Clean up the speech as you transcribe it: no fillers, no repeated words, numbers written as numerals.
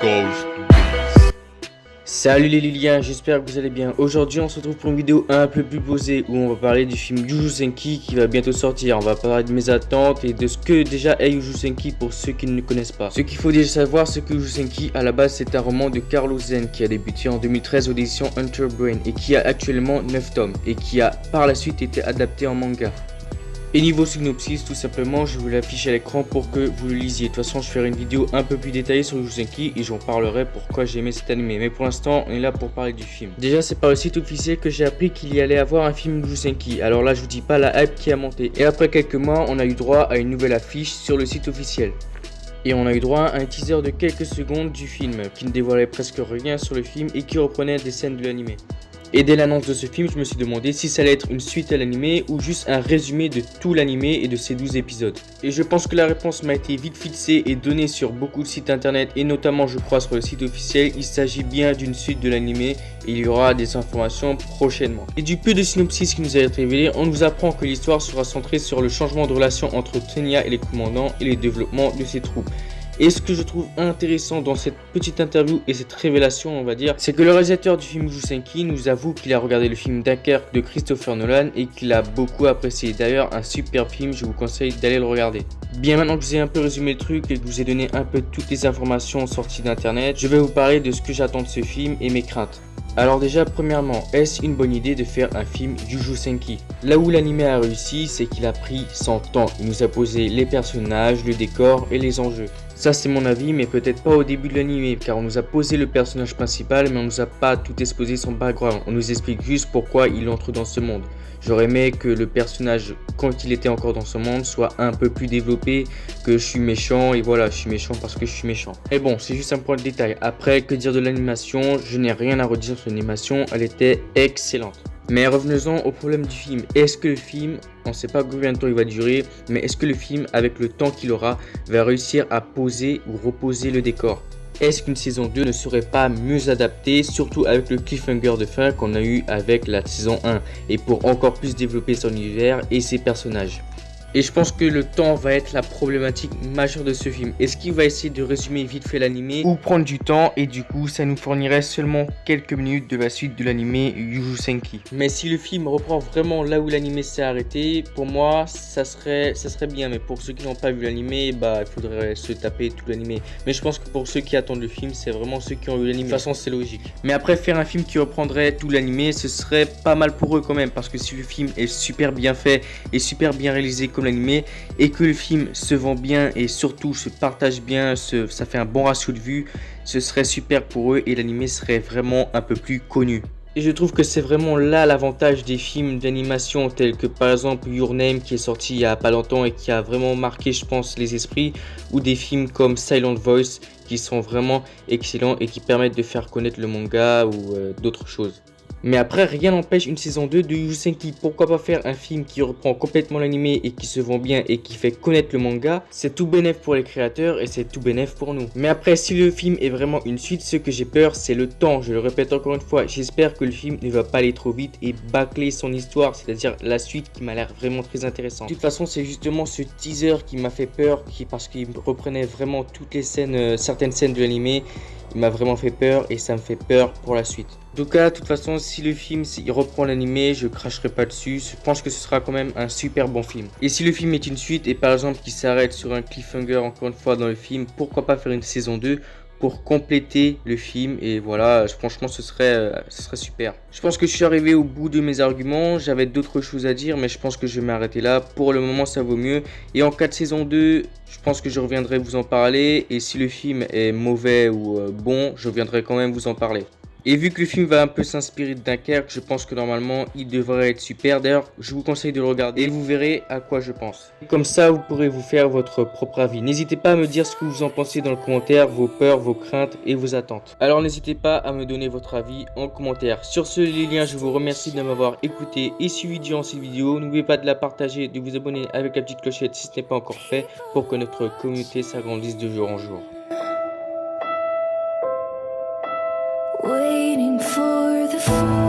Ghost Beats. Salut les Liliens, j'espère que vous allez bien. Aujourd'hui on se retrouve pour une vidéo un peu plus posée où on va parler du film Yu Yu Senki qui va bientôt sortir. On va parler de mes attentes et de ce que déjà est Yu Yu Senki pour ceux qui ne le connaissent pas. Ce qu'il faut déjà savoir, c'est que Yu Yu Senki à la base c'est un roman de Carlo Zen qui a débuté en 2013 aux éditions Hunter Brain et qui a actuellement 9 tomes et qui a par la suite été adapté en manga. Et niveau synopsis, tout simplement, je vous l'affiche à l'écran pour que vous le lisiez. De toute façon, je ferai une vidéo un peu plus détaillée sur Yu Yu Senki et j'en parlerai pourquoi j'ai aimé cet animé. Mais pour l'instant, on est là pour parler du film. Déjà, c'est par le site officiel que j'ai appris qu'il y allait avoir un film Yu Yu Senki. Alors là, je vous dis pas la hype qui a monté. Et après quelques mois, on a eu droit à une nouvelle affiche sur le site officiel. Et on a eu droit à un teaser de quelques secondes du film qui ne dévoilait presque rien sur le film et qui reprenait des scènes de l'animé. Et dès l'annonce de ce film, je me suis demandé si ça allait être une suite à l'animé ou juste un résumé de tout l'animé et de ses 12 épisodes. Et je pense que la réponse m'a été vite fixée et donnée sur beaucoup de sites internet et notamment je crois sur le site officiel. Il s'agit bien d'une suite de l'animé et il y aura des informations prochainement. Et du peu de synopsis qui nous a été révélé, on nous apprend que l'histoire sera centrée sur le changement de relation entre Tenya et les commandants et les développements de ses troupes. Et ce que je trouve intéressant dans cette petite interview et cette révélation, on va dire, c'est que le réalisateur du film Yu Yu Senki nous avoue qu'il a regardé le film Dunkerque de Christopher Nolan et qu'il a beaucoup apprécié. D'ailleurs, un super film, je vous conseille d'aller le regarder. Bien, maintenant que je vous ai un peu résumé le truc et que je vous ai donné un peu toutes les informations sorties d'internet, je vais vous parler de ce que j'attends de ce film et mes craintes. Alors déjà, premièrement, est-ce une bonne idée de faire un film Yu Yu Senki? Là où l'anime a réussi, c'est qu'il a pris son temps. Il nous a posé les personnages, le décor et les enjeux. Ça c'est mon avis, mais peut-être pas au début de l'anime, car on nous a posé le personnage principal, mais on nous a pas tout exposé son background. On nous explique juste pourquoi il entre dans ce monde. J'aurais aimé que le personnage, quand il était encore dans ce monde, soit un peu plus développé, que je suis méchant, et voilà, je suis méchant parce que je suis méchant. Et bon, c'est juste un point de détail. Après, que dire de l'animation? Je n'ai rien à redire sur l'animation, elle était excellente. Mais revenons-en au problème du film. Est-ce que le film, on ne sait pas combien de temps il va durer, mais est-ce que le film, avec le temps qu'il aura, va réussir à poser ou reposer le décor? Est-ce qu'une saison 2 ne serait pas mieux adaptée, surtout avec le cliffhanger de fin qu'on a eu avec la saison 1, et pour encore plus développer son univers et ses personnages? Et je pense que le temps va être la problématique majeure de ce film. Est-ce qu'il va essayer de résumer vite fait l'animé ou prendre du temps et du coup ça nous fournirait seulement quelques minutes de la suite de l'animé Yu Yu Senki. Mais si le film reprend vraiment là où l'animé s'est arrêté, pour moi ça serait bien. Mais pour ceux qui n'ont pas vu l'animé, bah il faudrait se taper tout l'animé. Mais je pense que pour ceux qui attendent le film, c'est vraiment ceux qui ont vu l'animé. De toute façon c'est logique. Mais après faire un film qui reprendrait tout l'animé, ce serait pas mal pour eux quand même. Parce que si le film est super bien fait et super bien réalisé comme l'animé et que le film se vend bien et surtout se partage bien, ça fait un bon ratio de vues, ce serait super pour eux et l'animé serait vraiment un peu plus connu. Et je trouve que c'est vraiment là l'avantage des films d'animation tels que par exemple Your Name qui est sorti il y a pas longtemps et qui a vraiment marqué je pense les esprits, ou des films comme Silent Voice qui sont vraiment excellents et qui permettent de faire connaître le manga ou d'autres choses. Mais après, rien n'empêche une saison 2 de Yu Yu Senki. Pourquoi pas faire un film qui reprend complètement l'animé et qui se vend bien et qui fait connaître le manga? C'est tout bénef pour les créateurs et c'est tout bénef pour nous. Mais après, si le film est vraiment une suite, ce que j'ai peur, c'est le temps. Je le répète encore une fois, j'espère que le film ne va pas aller trop vite et bâcler son histoire, c'est-à-dire la suite qui m'a l'air vraiment très intéressante. De toute façon, c'est justement ce teaser qui m'a fait peur, parce qu'il reprenait vraiment toutes les scènes, certaines scènes de l'animé. Il m'a vraiment fait peur et ça me fait peur pour la suite. En tout cas, de toute façon, si le film il reprend l'animé, je cracherai pas dessus. Je pense que ce sera quand même un super bon film. Et si le film est une suite et par exemple qui s'arrête sur un cliffhanger encore une fois dans le film, pourquoi pas faire une saison 2 pour compléter le film? Et voilà, franchement ce serait super. Je pense que je suis arrivé au bout de mes arguments. J'avais d'autres choses à dire, mais je pense que je vais m'arrêter là. Pour le moment ça vaut mieux. Et en cas de saison 2, je pense que je reviendrai vous en parler. Et si le film est mauvais ou bon, je reviendrai quand même vous en parler. Et vu que le film va un peu s'inspirer de Dunkerque, je pense que normalement il devrait être super. D'ailleurs, je vous conseille de le regarder et vous verrez à quoi je pense. Comme ça, vous pourrez vous faire votre propre avis. N'hésitez pas à me dire ce que vous en pensez dans le commentaire, vos peurs, vos craintes et vos attentes. Alors n'hésitez pas à me donner votre avis en commentaire. Sur ce, les liens, je vous remercie de m'avoir écouté et suivi durant cette vidéo. N'oubliez pas de la partager, de vous abonner avec la petite clochette si ce n'est pas encore fait pour que notre communauté s'agrandisse de jour en jour. Waiting for the fall.